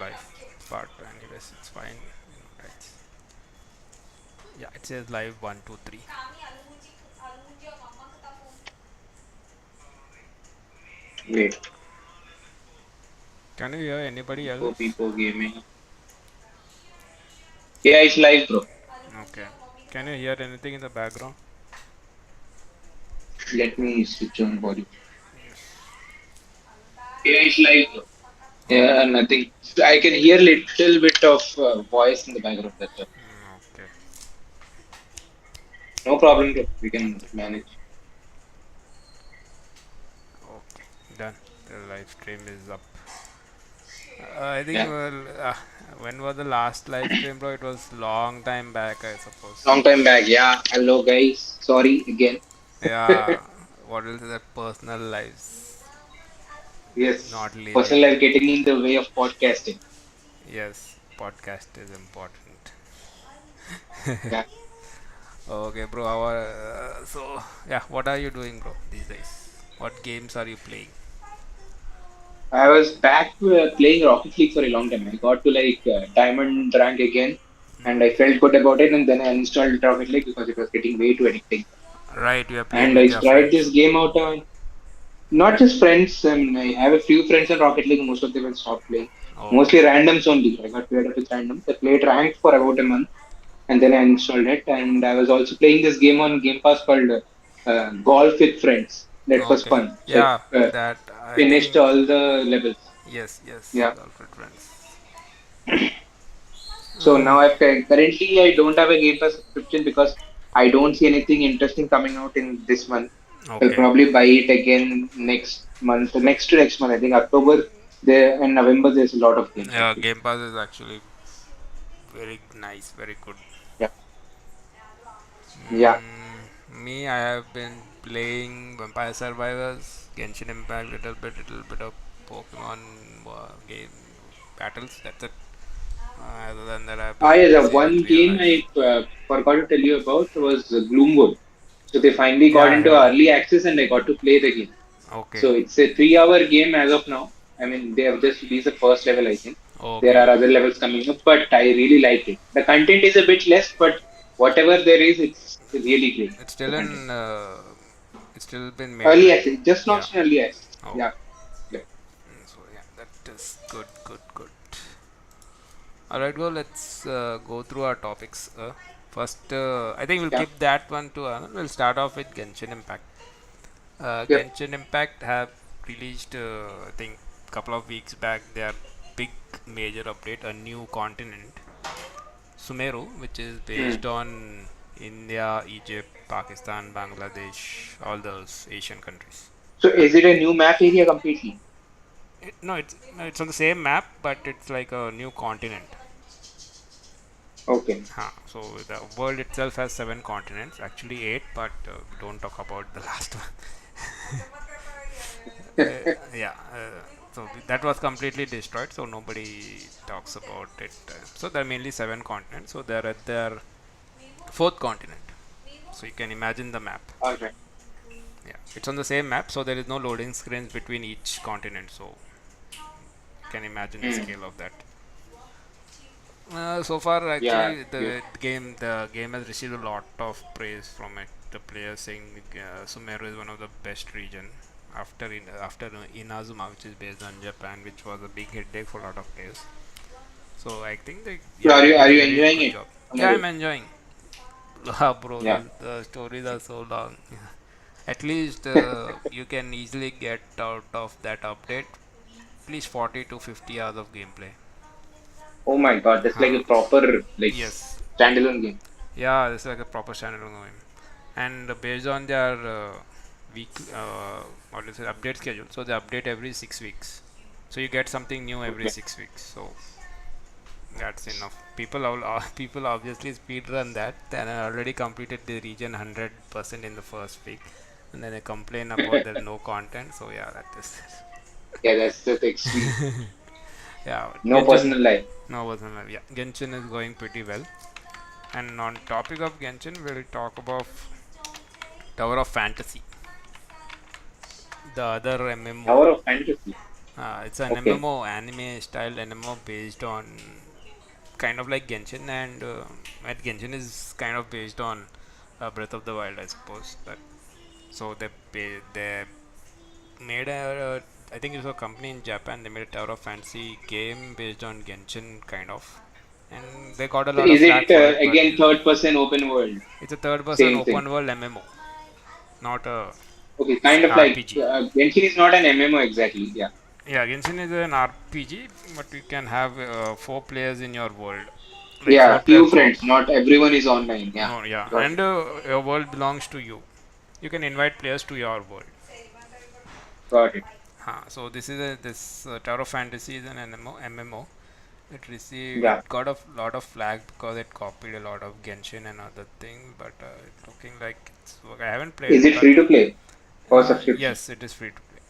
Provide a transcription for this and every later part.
live. But anyways, it's fine. Right. Yeah, it says live 1, 2, 3. Wait, Can you hear anybody else? CheapoPeepo gaming. Yeah, it's live, bro. Okay. Can you hear anything in the background? Let me switch on volume. Yeah, it's live, bro. Okay. Yeah, nothing. I can hear little bit of voice in the background. That's all. Okay. No problem, bro. We can manage. Okay. Done. The live stream is up. I think Yeah, when was the last live stream, bro? It was long time back, I suppose. long time back. Yeah, hello guys. Sorry again. Yeah. What else is that? Personal lives Yes, not living. personal life getting in the way of podcasting. Yes, podcast is important. Yeah, Okay, bro. So yeah, what are you doing, bro, these days? What games are you playing? I was back playing Rocket League for a long time. I got to like diamond rank again, and I felt good about it. And then I installed Rocket League because it was getting way too addicting. Right, you are playing And I with your tried friends. this game out on not just friends. I have a few friends in Rocket League. Most of them have stopped playing. Okay. Mostly randoms only. I got paired up with randoms. I played ranked for about a month, and then I installed it. And I was also playing this game on Game Pass called Golf with Friends. That was Okay. fun. So Yeah, I that I finished think. all the levels. Yes, yes, Yeah. girlfriend friends. So now currently I don't have a Game Pass subscription because I don't see anything interesting coming out in this month. I'll Okay. probably buy it again next month, next to next month. I think October there and November there's a lot of games Yeah, actually. Game Pass is actually very nice, very good. Yeah, yeah. Me, I have been playing Vampire Survivors, Genshin Impact, little bit of Pokemon game battles. That's it. Other than that, I've Ah, been yeah, the busy one with real game life. I forgot to tell you about was Gloomwood. So they finally got Yeah, into yeah. early access and I got to play the game. Okay, So it's a 3 hour game as of now. I mean, they have just released the first level, I think. There okay. are other levels coming up, but I really liked it. The content is a bit less, but whatever there is, it's really great. It's The still content. in. It's still been made, Early right? access, just Yeah. launched in early access. Oh. Yeah, yeah, So yeah, that is good, good, good. Alright, go. Let's go through our topics. First, I think we'll yeah, keep that one to. We'll start off with Genshin Impact. yep. Genshin Impact have released, I think, couple of weeks back their big major update, a new continent, Sumeru, which is Hmm. based on India, Egypt, Pakistan, Bangladesh, all those Asian countries. So is it a new map area completely? No, it's on the same map, but it's like a new continent. Okay. So the world itself has 7 continents, actually 8, but don't talk about the last one. Yeah. So that was completely destroyed, so nobody talks about it. So there are mainly 7 continents. So they're at their fourth continent. So you can imagine the map. All right. Yeah, it's on the same map, so there is no loading screens between each continent. So you can imagine the Hmm. scale of that. So far, Yeah. actually, Good. the game has received a lot of praise from it. The players saying Sumeru is one of the best region after Inazuma, which is based on Japan, which was a big headache for a lot of players. So I think So yeah, they are did a you very enjoying good it? job. Yeah, Sumeru? I'm enjoying. Bro, Yeah. the stories are so long. At least you can easily get out of that update at least 40 to 50 hours of gameplay. Oh my God, that's like Huh. a proper like Yes. standalone game. Yeah, it's like a proper standalone game. And based on their week, what is it, update schedule, so they update every 6 weeks. So you get something new every Okay. 6 weeks. So that's enough. People obviously speedrun that. Then I already completed the region 100% in the first week, and then they complain about there's no content. So yeah, that is Yeah, that's just extreme. yeah. No Genshin, personal life. no wasn't yeah. Genshin is going pretty well. And on topic of Genshin, we'll talk about Tower of Fantasy, the other MMO. Tower of Fantasy. It's an Okay. MMO, anime style MMO based on kind of like Genshin, and Genshin is kind of based on Breath of the Wild, I suppose. That so they made I think it was a company in Japan. They made a Tower of Fantasy game based on Genshin, kind of, and they got a So lot of is flack it for it. But again third person open world? it's a third-person Same thing. open world MMO, not a Okay, kind of like RPG. Genshin is not an MMO exactly. Yeah. Yeah, Genshin is an RPG, but you can have four players in your world, like Yeah, four-player few co-op. friends. Not everyone is online. Yeah. No, yeah, Got and it. your world belongs to you. You can invite players to your world. Got it. So this Tower of Fantasy is an MMO. Yeah. It got a lot of flag because it copied a lot of Genshin and other things, but it's looking like I haven't played Is it, it but free to play or subscription? yes, it is free to play.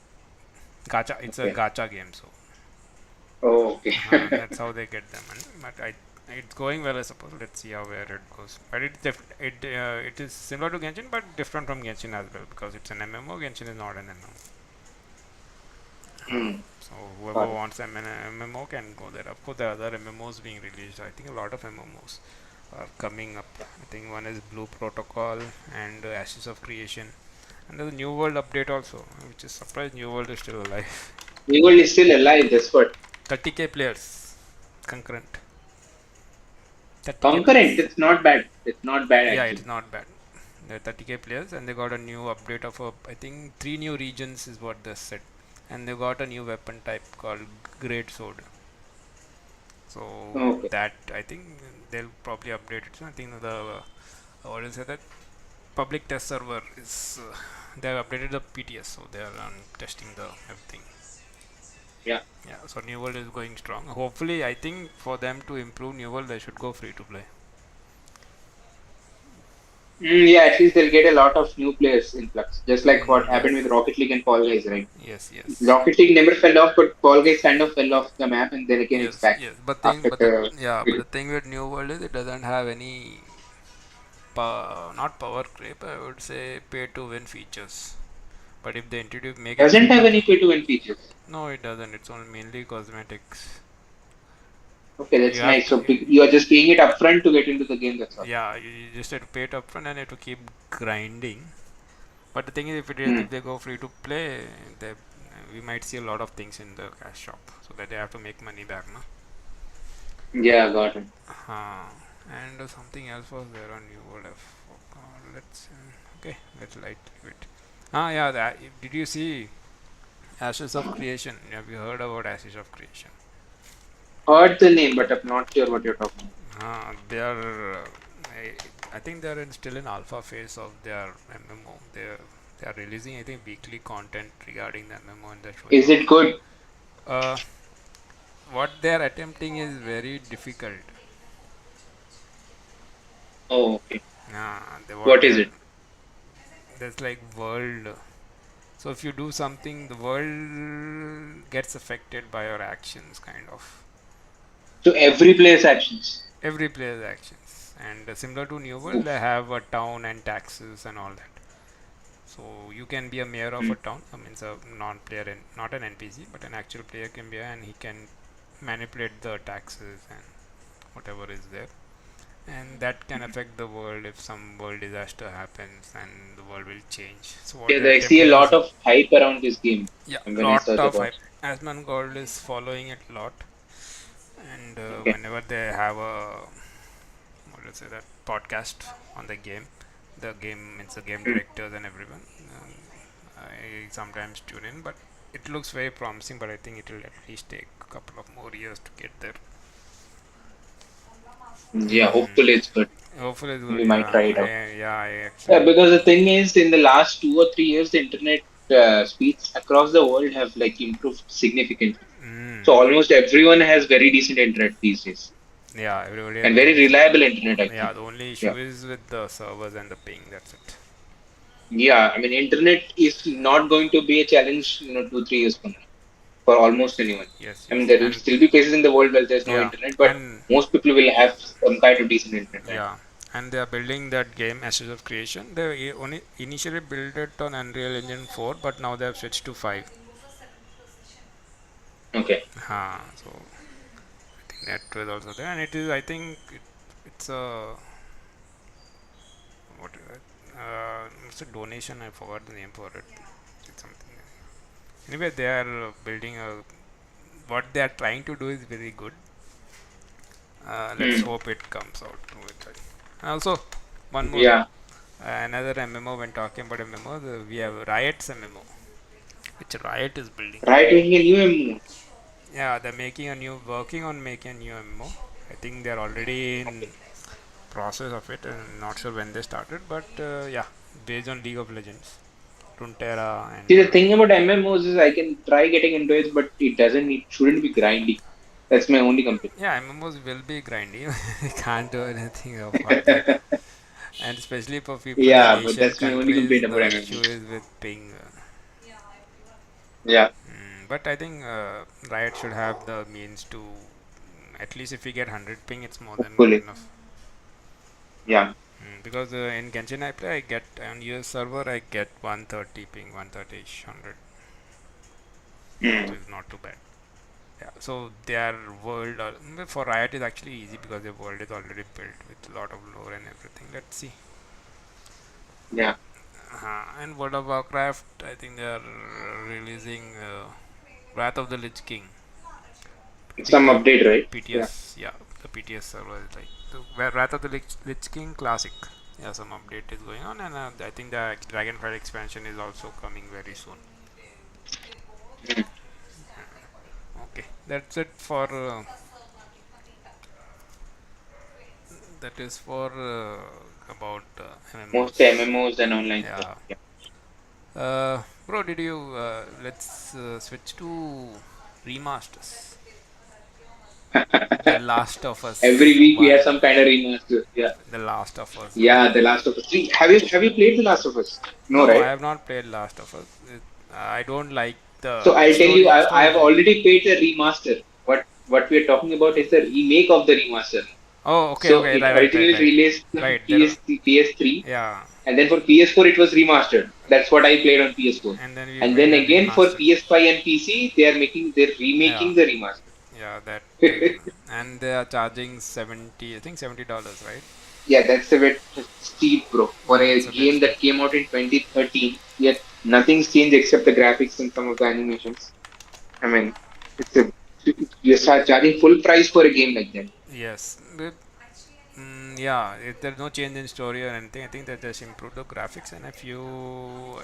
Gacha, it's a Okay. gacha game, so Oh, okay. that's how they get them. But it's going well, I suppose. Let's see how where it goes. But it is similar to Genshin, but different from Genshin as well because it's an MMO. Genshin is not an MMO. Hmm. So whoever Got it. wants an MMO can go there. Of course, there are other MMOs being released. I think a lot of MMOs are coming up. I think one is Blue Protocol and Ashes of Creation, and there's a New World update also, which is surprised New World is still alive. The world is still alive. That's what. 30k players, concurrent. 30k Concurrent. players. It's not bad. It's not bad Yeah, actually. it's not bad. There are 30k players, and they got a new update of I think three new regions is what they said, and they got a new weapon type called Great Sword. So Okay. that I think they'll probably update it. So I think the what is it that public test server is they have updated the PTS, so they are testing the everything. Yeah. Yeah, so New World is going strong. Hopefully, I think for them to improve New World, they should go free to play. Yeah. At least they'll get a lot of new players in flux. Just like what happened with Yes, Rocket League and Fall Guys, right? yes, yes. Rocket League never fell off, but Fall Guys kind of fell off the map, and then again it's Yes, back yes. after the. But the thing with New World is it doesn't have any not power creep. I would say pay to win features. But if they introduce make it Doesn't free have to any play, pay to win features. no, it doesn't. It's only mainly cosmetics. Okay, You that's have nice. to, So you are just paying it upfront to get into the game. That's all. yeah, you just have to pay it upfront and you have to keep grinding. But the thing is, Hmm. if they go free to play, they we might see a lot of things in the cash shop, so that they have to make money back, no? Yeah, got it. Uh, and something else was there on you would have forgot. Okay, let's light it. Yeah, did you see Ashes of Creation? Have you heard about Ashes of Creation? Heard the name, but I'm not sure what you're talking. They are. I think they are still in alpha phase of their MMO. They are releasing, I think, weekly content regarding the MMO, and they're showing Is off. it good? Uh, what they are attempting is very difficult. Oh, okay. What What they is are, it? there's like world. So if you do something, the world gets affected by your actions, kind of. So every player's actions. Every player's actions, and similar to New World, they Oof. have a town and taxes and all that. So you can be a mayor of Hmm. a town. I mean, it's a non-player, and not an NPC, but an actual player can be, and he can manipulate the taxes and whatever is there, and that can affect the world if some world disaster happens, and the world will change. So what Yeah, they're I see a attempting is, lot of hype around this game. yeah, And when I lot search of about hype. Asman Gold is following it a lot, and it. Okay. whenever they have a what let's say that podcast on the game means the game Hmm. directors and everyone. I sometimes tune in, but it looks very promising. But I think it will at least take a couple of more years to get there. Yeah, hopefully it's good. Hopefully, it's good. We might Yeah, try it out. I Yeah, actually. because the thing is, in the last 2 or 3 years, the internet speeds across the world have like improved significantly. Mm, So almost everyone has very decent internet these days, yeah, everybody has and very very decent. reliable internet, I Yeah, think. the only issue Yeah. is with the servers and the ping. That's it. Yeah, I mean, internet is not going to be a challenge, 2, 3 years from now for almost Yes, anyone. yes, I mean, yes, there will and still be places in the world where there's no yeah, internet, but and most people will have some kind of decent internet, right? yeah, and they are building that game Ashes of Creation. They only initially built it on Unreal Engine 4, but now they have switched to 5. Okay. So I think that was also there, and it is. I think it's a what? It's a donation. I forgot the name for it. It's something. Anyway, they are building a. What they are trying to do is very good. Let's Hmm. hope it comes out to it. Right? And also, one more. Yeah. Another MMO. When talking about MMO, we have Riot's MMO, which Riot is building. Right, making a new MMO. Yeah, they're working on making a new MMO. I think they're already in process of it, and not sure when they started, but yeah, based on League of Legends, Runeterra, See, and the thing about MMOs is I can try getting into it, but it shouldn't be grindy. That's my only complaint. yeah, MMOs will be grindy. We can't do anything about that, and especially for people in Yeah, but Asian that's my only complaint countries, about the issue MMOs. is with ping. Yeah, But I think Riot should have the means to, at least if we get 100 ping, it's more than good hopefully. enough. Yeah. Because in Genshin I play, I get on US server, I get 130 ping, 130 100, which Mm. is not too bad. Yeah, so their world for Riot is actually easy because their world is already built with a lot of lore and everything. Let's see. Yeah. And World of Warcraft, I think they are releasing Wrath of the Lich King. I think Some the update, right? Yeah. PTS, yeah, the PTS server is like the Wrath of the Lich King Classic. Yeah, some update is going on, and I think the Dragonflight expansion is also coming very soon. Mm. Okay, that's it for that is for about Most MMOs. MMOs and online stuff. Yeah. Yeah. Bro, did you let's switch to remasters. The Last of Every Us week we have 1. some kind of remaster. Yeah. The Last of Us Yeah, 1. The Last of Us 3. Have you played The Last of Us? No, No, I right? have not played Last of Us. I don't like So the I'll tell you, I story have is like. already played the remaster. What we are talking about is the remake of the remaster. Oh, okay, So okay, it right, originally right. released on Right, there. PS3, Yeah, and then for PS4 it was remastered. That's what I played on PS4. and then we And made then a again for remastered. PS5 and PC, they're Yeah, remaking the remaster. yeah, that is, and they are charging 70. I think $70, right? Yeah, that's a bit steep, bro. For Yeah, a it's a bit game steep. that came out in 2013, yet nothing's changed except the graphics and some of the animations. I mean, it's a you start charging full price for a game like that. Yes, but yeah, if there's no change in story or anything, I think that just improved the graphics and a few.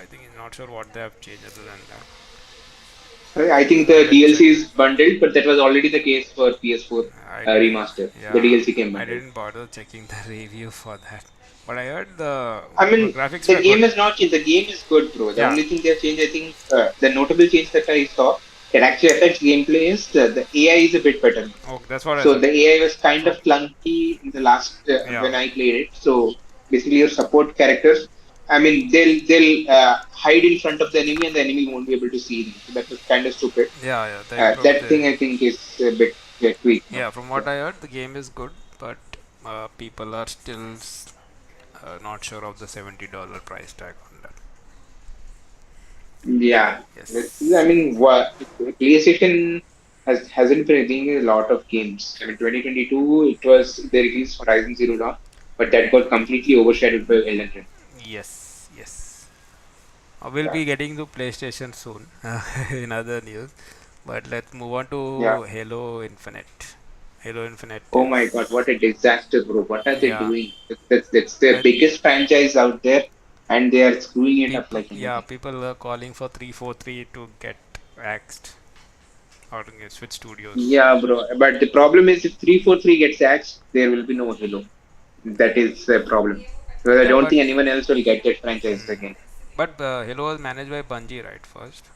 I think I'm not sure what they have changed other than that. I think the Let's check. DLC is bundled, but that was already the case for PS4 I didn't. remaster. The Yeah, DLC came I bundled. didn't bother checking the review for that. But I heard the I mean, graphics the were good. game is not changed. The game is good, bro. The Yeah. only thing they've changed, I think, the notable change that I saw that actually affects gameplay is the AI is a bit better now. Oh, that's what I So said. the AI was kind Oh, of clunky in the last yeah. when I played it. So basically, your support characters, I mean, they'll hide in front of the enemy, and the enemy won't be able to see them. So that was kind of stupid. Yeah, yeah. They improved That the. thing I think is a bit tweaked now. Yeah, from what Yeah. I heard, the game is good, but people are still not sure of the $70 price tag on that. Yeah, let's see. I Yes. mean, PlayStation hasn't been releasing a lot of games. I mean, 2022 it was they released Horizon Zero Dawn, but that got completely overshadowed by Elden Ring. Yes. Yes. We'll Yeah, be getting to PlayStation soon. In other news, but let's move on yeah. to Halo Infinite. Halo Infinite Oh my God, is what a disaster, bro! What are they yeah. doing? That's the But biggest franchise out there, and they are screwing it up like anything. people are calling for 343 to get axed or switch studios. Yeah, bro. But the problem is, if 343 gets axed, there will be no Halo. That is the problem. Because I Yeah, don't but think anyone else will get that franchise mm, again. Halo was managed by Bungie, right? First,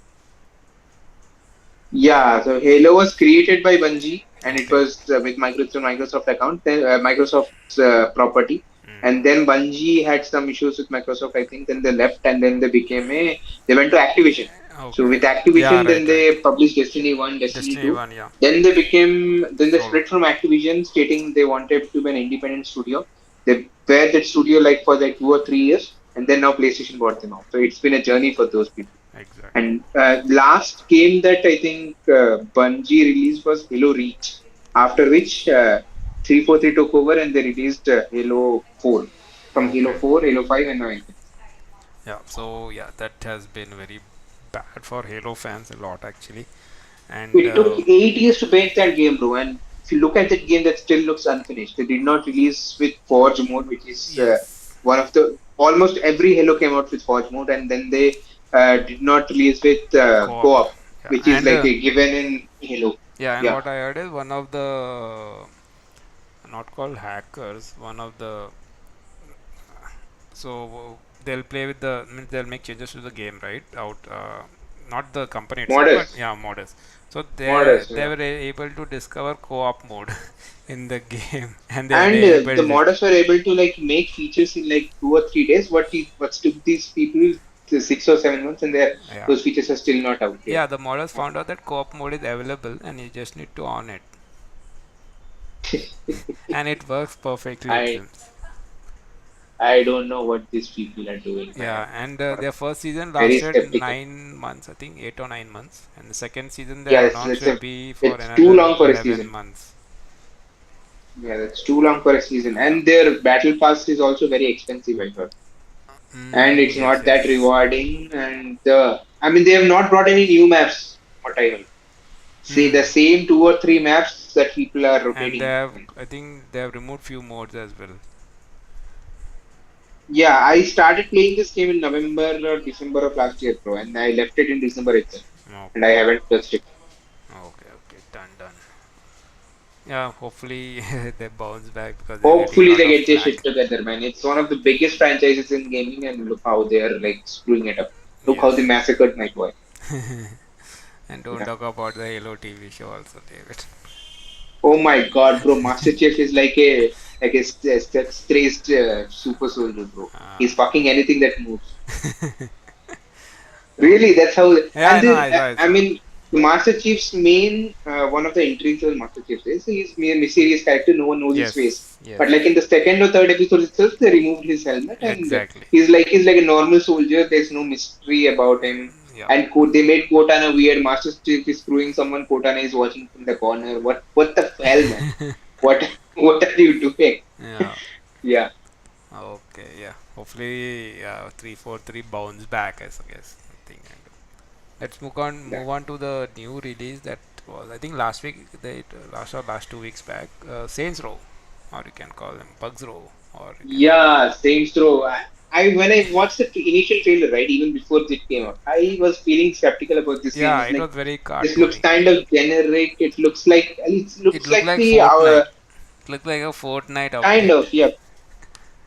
Yeah, so Halo was created by Bungie and it okay. was with Microsoft account, then Microsoft's property. And Mm, then Bungie had some issues with Microsoft, I think. Then they left and then they went to Activision. So okay. with Yeah, Activision, then right, right. they published Destiny 1, Destiny Destiny 2. One, yeah. Then they Solo. split from Activision, stating they wanted to be an independent studio. They were that studio like for like 2 or 3 years, and then now PlayStation bought them out. So it's been a journey for those people. exactly. And last game that I think Bungie released was Halo Reach. After which 343 took over and they released Halo 4. From Halo Okay. 4, Halo 5, and now Infinite. Yeah. So yeah, that has been very bad for Halo fans a lot actually. And It took 8 years to make that game, bro. And if you look at that game, that still looks unfinished. They did not release with Forge mode, which is yes, one of the almost every Halo came out with Forge mode, and then they did not release with co-op. co-op, Yeah. which is And like a given in Halo. yeah, and Yeah, what I heard is one of the not called hackers, one of the so they'll play with the means they'll make changes to the game right out not the company itself but modest, yeah models. So they modest. they Yeah. were able to discover co-op mode in the game and And they the built it. modders were able to like make features in like 2 or 3 days. What took these people 6 or 7 months, and Yeah, those features are still not out yet. yeah, the models found out that co-op mode is available and you just need to on it and it works perfectly it I seems. I don't know what these people are doing, man. Yeah, and their first season Very lasted skeptical. 9 months, I think 8 or 9 months, and the second season they Yeah, have it's, announced it's will a be for it's too another long for a 11 season. months. Yeah, that's too long for a season. Yeah. And their battle pass is also very expensive, I heard. And Mm, it's yes, not that yes. rewarding. And I mean, they have not brought any new maps. What I heard. See the Hmm. same 2 or 3 maps that people are And they rotating have, between. I think they have removed few modes as well. Yeah, I started playing this game in November or December of last year, bro, and I left it in December itself, and I Okay. haven't touched it. Okay, okay, done, done. Yeah, hopefully they bounce back because they're getting a Hopefully, lot they of get their flack. shit together, man. It's one of the biggest franchises in gaming, and look how they're like screwing it up. Look how they Yes. massacred my boy. And don't Yeah. talk about the Halo TV show also, David. Oh my God, bro! Master Chief is like a stressed super soldier, bro. Uh, He's fucking anything that moves. okay. Really, that's how. Yeah, I And know, then, I saw, I I saw. mean, the Master Chief's main, one of the intrigues of Master Chief is he's a mysterious character. No one knows his face. Yes, yes, But like in the second or third episode itself, they removed his helmet, and exactly. he's like a normal soldier. There's no mystery about him. Yeah. And they made Cortana weird. Master Chief is screwing someone. Cortana is watching from the corner. What the hell, man? What what are you doing? Yeah. Yeah, Okay, yeah. Hopefully, 343 bounce back, I guess. I think. Let's yeah. move on to the new release that was, I think, last week, last 2 weeks back. Saints Row, or you can call them Bugs Row, or you can call. Yeah, same throw. I when I watched the initial trailer, right, even before it came out, I was feeling skeptical about this game. Yeah, It's it like was very this looks cartoony. kind of generic. It It looks looked like like the Fortnite. It looked like a Fortnite kind update. of, yeah.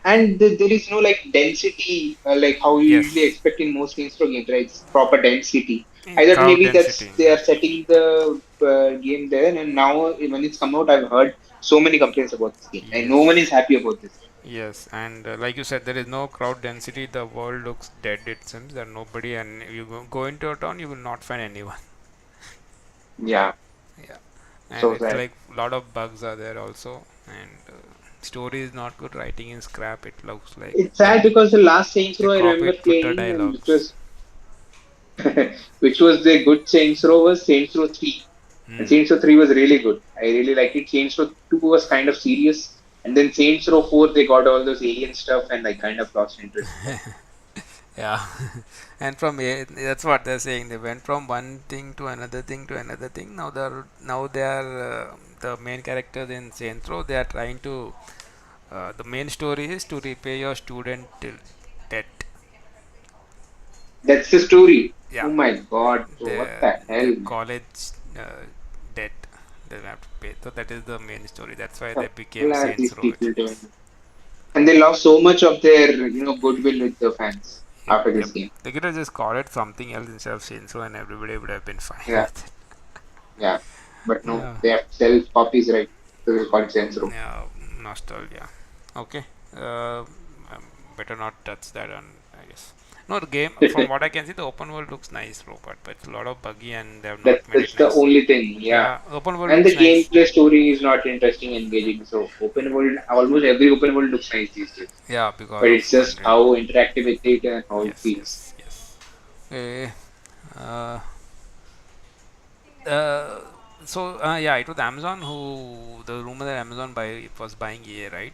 And there is no like density like how you usually Yes, expect in most in-store games, right? It's proper density. I thought crowd maybe density. they Yeah. are setting the game there, and now when it's come out, I've heard so many complaints about this game, and no one Yes. is happy about this. Yes, and like you said, there is no crowd density. The world looks dead. It seems there nobody, and you go into a town, you will not find anyone. Yeah, Yeah, and so it's sad. like a lot of bugs are there also, and story is not good. Writing is crap. It looks like It's sad because the last Saints they Row I remember copied Twitter playing, and dialogues. which was the good Saints Row was Saints Row 3. And Hmm. Saints Row 3 was really good. I really liked it. Saints Row 2 was kind of serious. And then Saints Row 4, they got all those alien stuff, and I kind of lost interest in that. Yeah, and that's what they're saying. They went from one thing to another thing to another thing. Now they are the main characters in Saints Row. They are trying to. The main story is to repay your student debt. That's the story. Yeah, Oh my god, bro, what the the hell, the man? college debt they have to pay. So that is the main story. That's why they What the became hell are Saints these Row. It people doing? seems. And they lost so much of their, goodwill with the fans Yep, after yep. this game. They could have just called it something else instead of Saints Row, and everybody would have been fine Yeah, with it. yeah. But no, Yeah, they have to sell copies, right? So they call it Saints Row. yeah, nostalgia. Okay, um, better not touch that on. I guess. No, the game. From what I can see, the open world looks nice, Robert, but it's a lot of buggy, and they have not made That's it the nice. only thing, yeah. Yeah, open world And the looks nice. gameplay story is not interesting and engaging. So open world, almost every open world looks nice these days. Yeah, because But of it's just Unreal. how interactive it is and how it Yes, feels. yes, yes. Okay. Uh, uh, yeah, it was Amazon who the rumor that Amazon was buying EA, right?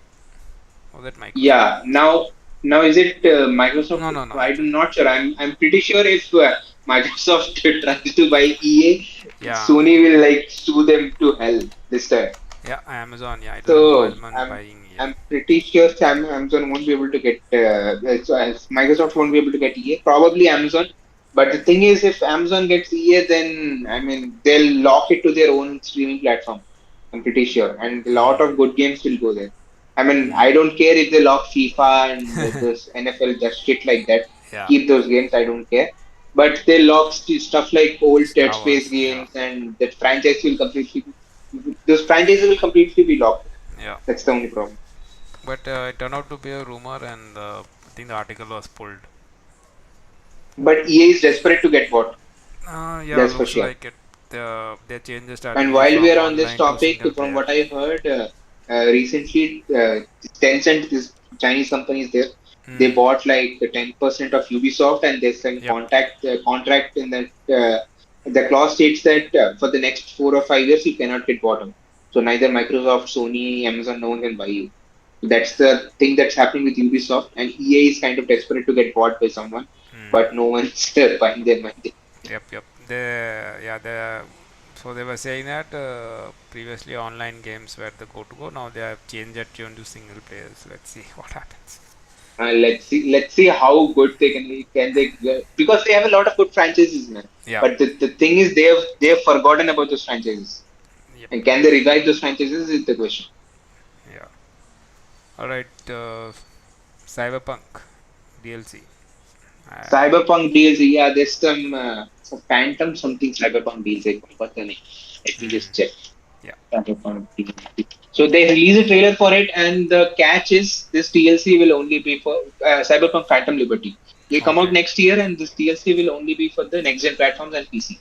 Or that Microsoft? Yeah, now is it Microsoft? No, no, no. I'm not sure. I'm pretty sure if Microsoft tries to buy EA, Yeah, Sony will like sue them to hell this time. yeah, Amazon. Yeah, it was So Amazon I'm buying EA. I'm pretty sure Amazon won't be able to get Microsoft won't be able to get EA. Probably Amazon. But the thing is, if Amazon gets EA, then I mean they'll lock it to their own streaming platform. I'm pretty sure, and a lot Hmm. of good games will go there. I mean, Hmm. I don't care if they lock FIFA and this NFL just shit like that. Yeah, Keep those games. I don't care. But they lock stuff like old Dead Star Space Wars. Yeah, games, and that franchise will completely those franchises will completely be locked. yeah. That's the only problem. But it turned out to be a rumor, and I think the article was pulled. But EA is desperate to get bought. Yeah, That's for looks sure. like it. Their change And strategy while we from are on this online to topic, single from player. what I heard, recently Tencent, this Chinese company is there. They Hmm. bought like 10% of Ubisoft, and there's some Yep. contract in that. The clause states that for the next 4 or 5 years, you cannot get bought out. So neither Microsoft, Sony, Amazon, no one can buy you. So that's the thing that's happening with Ubisoft, and EA is kind of desperate to get bought by someone, Hmm. but no one's buying their mind. Yep. Yep. So they were saying that previously online games were the go to go. Now they have changed that tune to single players. Let's see what happens. Let's see how good they can they because they have a lot of good franchises, man. Yeah. But the thing is, they have forgotten about those franchises, Yep. and can they revive those franchises is the question. Yeah. All right. Cyberpunk DLC. Cyberpunk DLC, yeah, there's some Phantom something Cyberpunk DLC. I forgot the name. Let me Hmm. just check. Yeah. Cyberpunk DLC. So they release a trailer for it, and the catch is this DLC will only be for Cyberpunk Phantom Liberty. Will come out Okay. next year, and this DLC will only be for the next gen platforms and PC.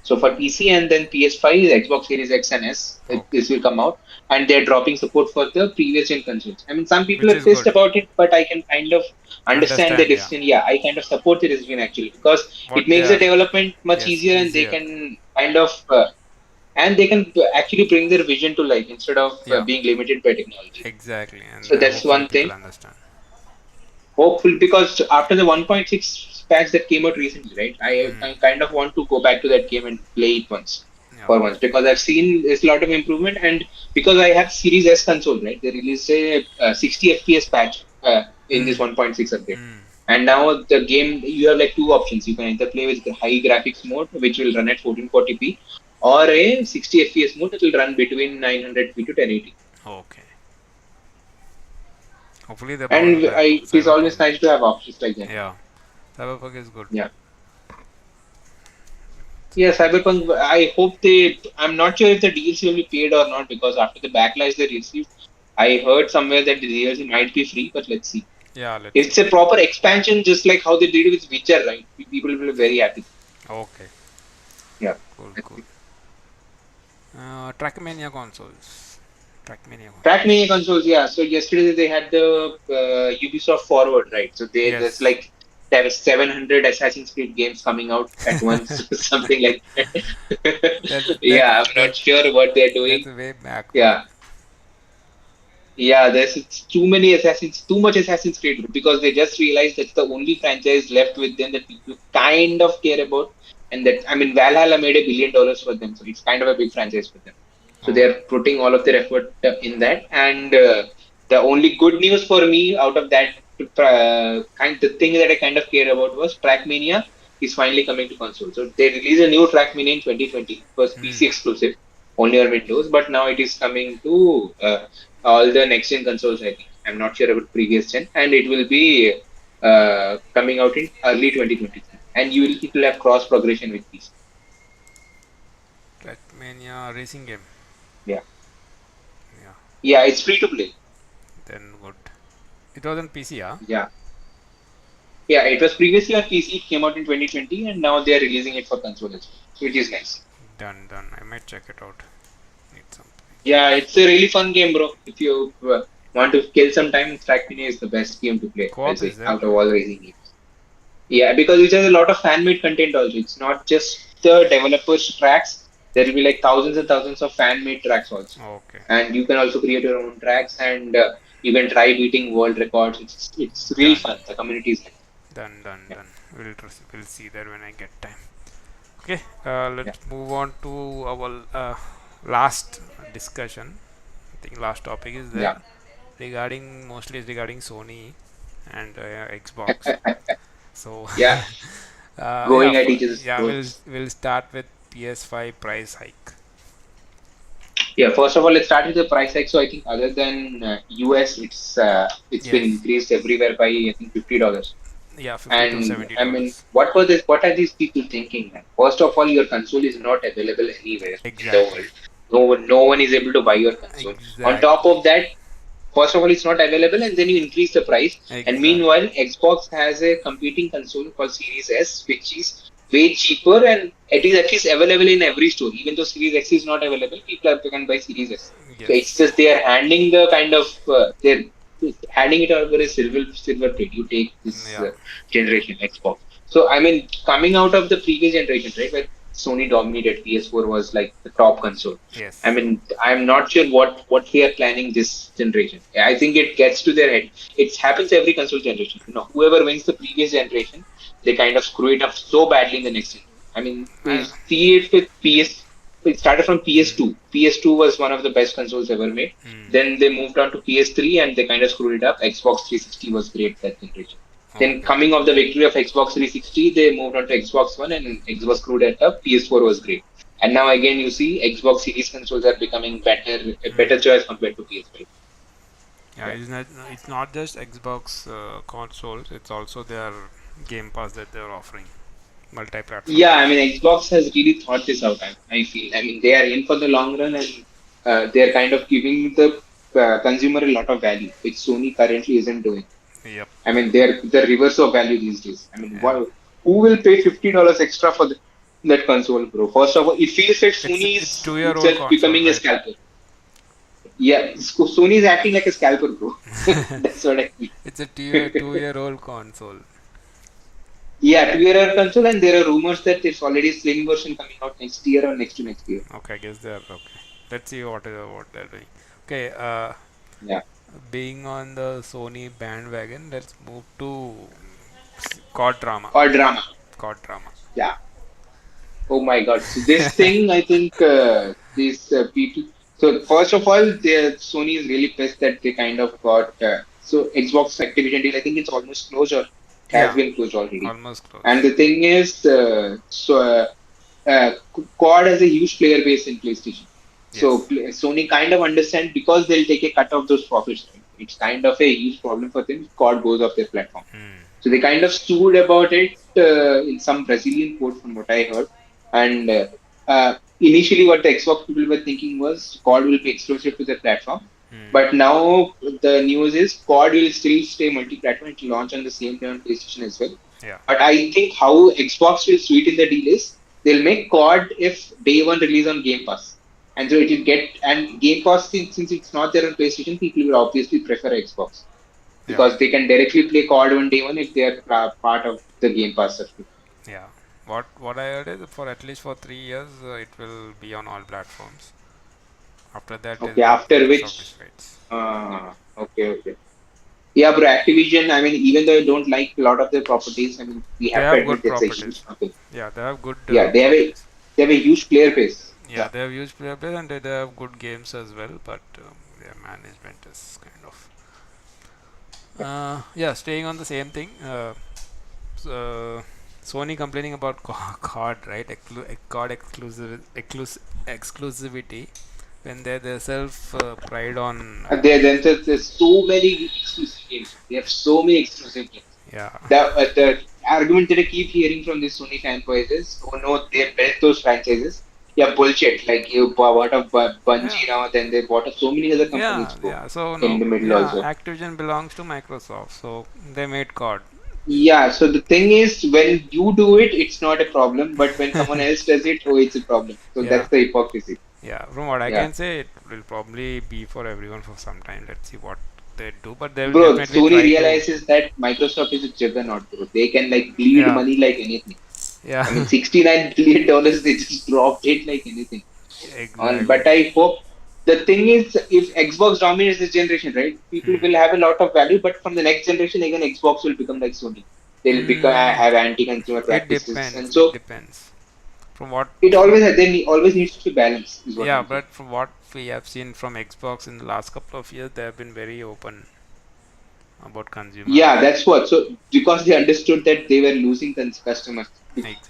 So for PC and then PS5, Xbox Series X and S, Okay. this will come out, and they're dropping support for the previous gen consoles. I mean, some people Which are is pissed good. about it, but I can kind of understand the Understand. Yeah. decision. Yeah, I kind of support the decision actually because What it they makes the are. development much Yes. easier, and they Easier. can kind of and they can actually bring their vision to life instead of Yeah. being limited by technology. Exactly. And So that's hopefully one people thing. understand. Hopefully, because after the 1.6 patch that came out recently, right? Hmm. I kind of want to go back to that game and play it once Yeah. for once because I've seen there's a lot of improvement, and because I have Series S console, right? They released a 60 FPS patch in this Hmm. 1.6 update. Hmm. And now the game, you have like two options. You can either play with the high graphics mode, which will run at 1440p, or a 60 FPS mode that will run between 900p to 1080. Okay. Hopefully they brought And back it is Cyberpunk always is good. nice to have options like that. Yeah. Cyberpunk is good. Yeah. Yeah, Cyberpunk. I hope they. I'm not sure if the DLC will be paid or not because after the backlash they received, I heard somewhere that the DLC might be free, but let's see. Yeah. Let's If see. it's a proper expansion, just like how they did with Witcher, right? People will be very happy. Okay. Yeah. Cool. Cool. Trackmania consoles. Trackmania consoles. Trackmania consoles, yeah. So yesterday they had the Ubisoft Forward, right? So there's Yes. like there was 700 Assassin's Creed games coming out at once, something like that. that's that Yeah, I'm that not sure what they're that's doing. way backward. Yeah, yeah, there's it's too much Assassin's Creed because they just realized that's the only franchise left with them that people kind of care about. And that, I mean, Valhalla made $1 billion for them, so it's kind of a big franchise for them. So Oh. they're putting all of their effort in that. And the only good news for me out of that the thing that I kind of care about was Trackmania is finally coming to console. So they released a new Trackmania in 2020. It was Hmm. PC exclusive, only on Windows, but now it is coming to all the next gen consoles. I think I'm not sure about previous gen, and it will be coming out in early 2023. And it will have cross progression with PC. Trackmania racing game. Yeah, Yeah. yeah, it's free to play. Then good. It was on PC, huh? Yeah, yeah, it was previously on PC. It came out in 2020, and now they are releasing it for console as well, which is nice. Done. Done. I might check it out. Need some. Yeah, it's a really fun game, bro. If you want to kill some time, Trackmania is the best game to play. I'll Co-op is say there. out of all racing games. Yeah, because it has a lot of fan-made content also. It's not just the developers' tracks. There will be like thousands and thousands of fan-made tracks also, Okay. and you can also create your own tracks, and you can try beating world records. It's really Done. fun. The community is nice. Done. Done. Yeah, Done. We'll see that when I get time. Okay. yeah, Let's move on to our last discussion. I think last topic is there yeah. regarding mostly is regarding Sony and Xbox. So Yeah. yeah, Going at each other's yeah, throats. we'll start with PS5 price hike. Yeah, first of all, let's start with the price hike. So I think other than US, it's been Yes. increased everywhere by I think $50. Yeah, 50 to And I mean, $70. what are these people thinking, man? First of all, your console is not available anywhere in the Exactly. world. No one is able to buy your console. On top Exactly. of that, first of all, it's not available, and then you increase the price. And Exactly. meanwhile, Xbox has a competing console called Series S, which is way cheaper, and it is at least available in every store. Even though Series X is not available, people are can buy Series S. So it's Yes. just they are handing the kind of they're handing it over a silver plate. You take this Yeah. generation Xbox. So I mean, coming out of the previous generation, right, where Sony dominated, PS4 was like the top console. I Yes. mean, I'm not sure what they are planning this generation. I think it gets to their head. It happens every console generation. You know, whoever wins the previous generation, they kind of screw it up so badly in the next generation. I mean, we I, see it with PS. It started from mm, PS2. PS2 was one of the best consoles ever made. mm, Then they moved on to PS3 and they kind of screwed it up. Xbox 360 was great that generation. Then okay. coming off the victory of Xbox 360, they moved on to Xbox One and Xbox screwed it up. PS4 was great. And now again, you see Xbox Series consoles are becoming a better Mm. choice compared to PS5. Yeah, Yeah, it's not just Xbox consoles, it's also their Game Pass that they're offering. Multi-platform yeah. I games. mean, Xbox has really thought this out. I feel. I mean, they are in for the long run, and they are kind of giving the consumer a lot of value, which Sony currently isn't doing. Yep. I mean, they're the reverse of value these days. I mean, Yeah. who will pay $50 extra for that console, bro? First of all, it feels like Sony It's is 2 year old itself console, becoming a right? scalper. Yeah, Sony is acting like a scalper, bro. That's what I feel. It's a 2 year old console. Yeah, 2 year console, and there are rumors that there's already Slim version coming out next year or next to next year. Okay, I guess they're okay. Let's see what they're doing. Okay, Yeah, being on the Sony bandwagon, let's move to COD drama. or drama. COD drama. Yeah. Oh my God. So this thing, I think these people. So first of all, Sony is really pissed that they kind of got so Xbox Activision deal. I think it's almost closed or it has Yeah, been closed already. almost And close. the thing is, COD has a huge player base in PlayStation. So Yes. Sony kind of understand because they'll take a cut of those profits. Right? It's kind of a huge problem for them. If COD goes off their platform. Hmm. So they kind of sued about it in some Brazilian court, from what I heard. And initially, what the Xbox people were thinking was COD will be exclusive to their platform. Hmm. But now the news is COD will still stay multi-platform. It will launch on the same day on PlayStation as well. Yeah. But I think how Xbox will sweeten the deal is they'll make COD if day one release on Game Pass. And so it will get, and Game Pass, since it's not there on PlayStation, people will obviously prefer Xbox Yeah. because they can directly play COD on day one if they are part of the Game Pass subscription. Yeah. What I heard is for at least for 3 years it will be on all platforms. After that Okay, they'll after establish which, rights. okay. Yeah, bro, Activision, I mean, even though I don't like a lot of their properties, I mean, we They have to have admit good it's a huge properties. company. Yeah, they have good Yeah, properties. they have a huge player base. Yeah, Yeah. they have huge player base and they have good games as well, but their management is kind of yeah. Staying on the same thing. Uh, Sony complaining about COD, right? COD exclusivity when they themselves pride on There's so many exclusive games. They have so many exclusive games. yeah. The argument that I keep hearing from these Sony fanboys is, oh no, they built those franchises. Yeah, bullshit. Like you bought a Yeah. Bungie now, then they bought up so many other companies, Yeah, bro, yeah. So in no, the middle yeah. also. Activision belongs to Microsoft, so they made COD. Yeah, so the thing is, when you do it, it's not a problem, but when someone else does it, oh, it's a problem. So Yeah, that's the hypocrisy. yeah. From what I Yeah. can say, it will probably be for everyone for some time. Let's see what they do, but they will Bro, definitely Sony try to. realizes that Microsoft is a juggernaut, bro. They can like bleed Yeah, money like anything. I mean, yeah, $69 billion, they just dropped it like anything. On, exactly. but I hope the thing is, if Xbox dominates this generation, right, people Hmm. will have a lot of value. But from the next generation, again, Xbox will become like Sony. They'll become Mm, have anti-consumer it practices, and depends. It so depends. From what it from always always needs to be balanced, is what Yeah, I'm saying. but from what we have seen from Xbox in the last couple of years, they have been very open about consumers. Yeah, that's what. So because they understood that they were losing customers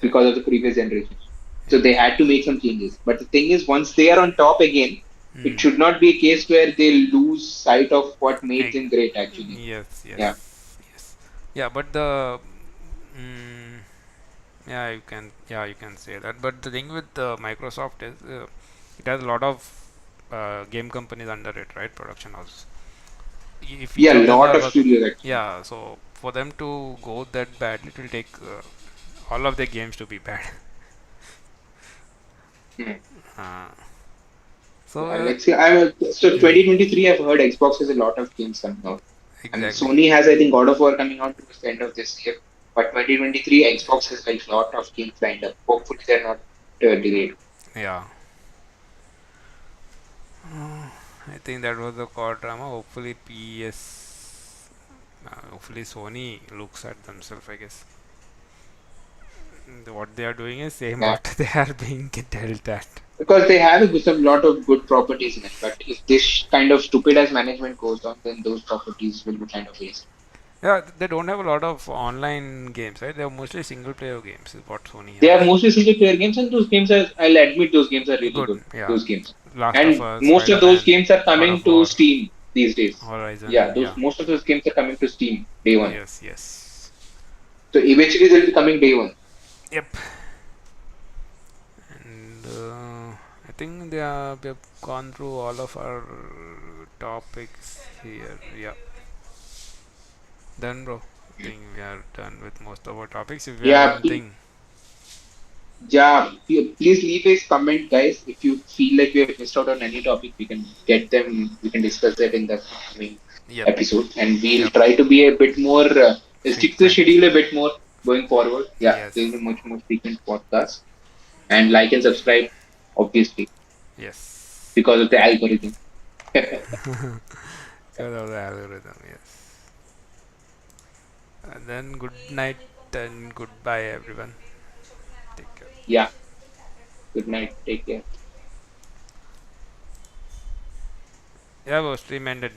because Exactly. of the previous generation, so Yep. they had to make some changes. But the thing is, once they are on top again, it Hmm. should not be a case where they lose sight of what made them Ex- great. Actually, yes, yeah, yes, yes. Yeah, but the mm, yeah, you can say that. But the thing with Microsoft is it has a lot of game companies under it, right? Production houses. If each yeah, of them lot have of a game, studios actually. yeah. So for them to go that bad, it will take all of their games to be bad. Hmm. Uh, so Yeah, let's see. So mm, 2023. I've heard Xbox has a lot of games coming out. I mean, exactly. Sony has I think God of War coming out towards the end of this year, but 2023 Xbox has like lot of games lined up. Hopefully, they're not delayed. Yeah. I think that was the core drama. Hopefully, hopefully Sony looks at themselves. I guess what they are doing is same Yeah. what they are being dealt at. Because they have some lot of good properties in it. But if this kind of stupid as management goes on, then those properties will be kind of waste. Yeah, they don't have a lot of online games, right? They are mostly single player games. Is what Sony They are has. mostly single player games, and those games are, I'll admit, those games are really Good. good. Yeah. Those games, Last of and Us, most Spider of those Man, games are God coming of to War, Steam these days. Yeah, Horizon. those Yeah. most of those games are coming to Steam day one. Yes. Yes. So eventually they'll be coming day one. Yep. And I think we have gone through all of our topics here. Yeah. Done, bro. I think we are done with most of our topics. If you have Yeah, anything, yeah. Please leave a comment, guys. If you feel like we have missed out on any topic, we can get them. We can discuss that in the upcoming yep, episode, and we'll yep, try to be a bit more stick to the frequent. schedule a bit more going forward. Yeah, there will Yes, be much more frequent podcast, and like and subscribe, obviously, yes. because of the algorithm. Because of the algorithm, yes. And then good night and goodbye, everyone. Take care. Yeah. Good night. Take care. Yeah, was stream ended.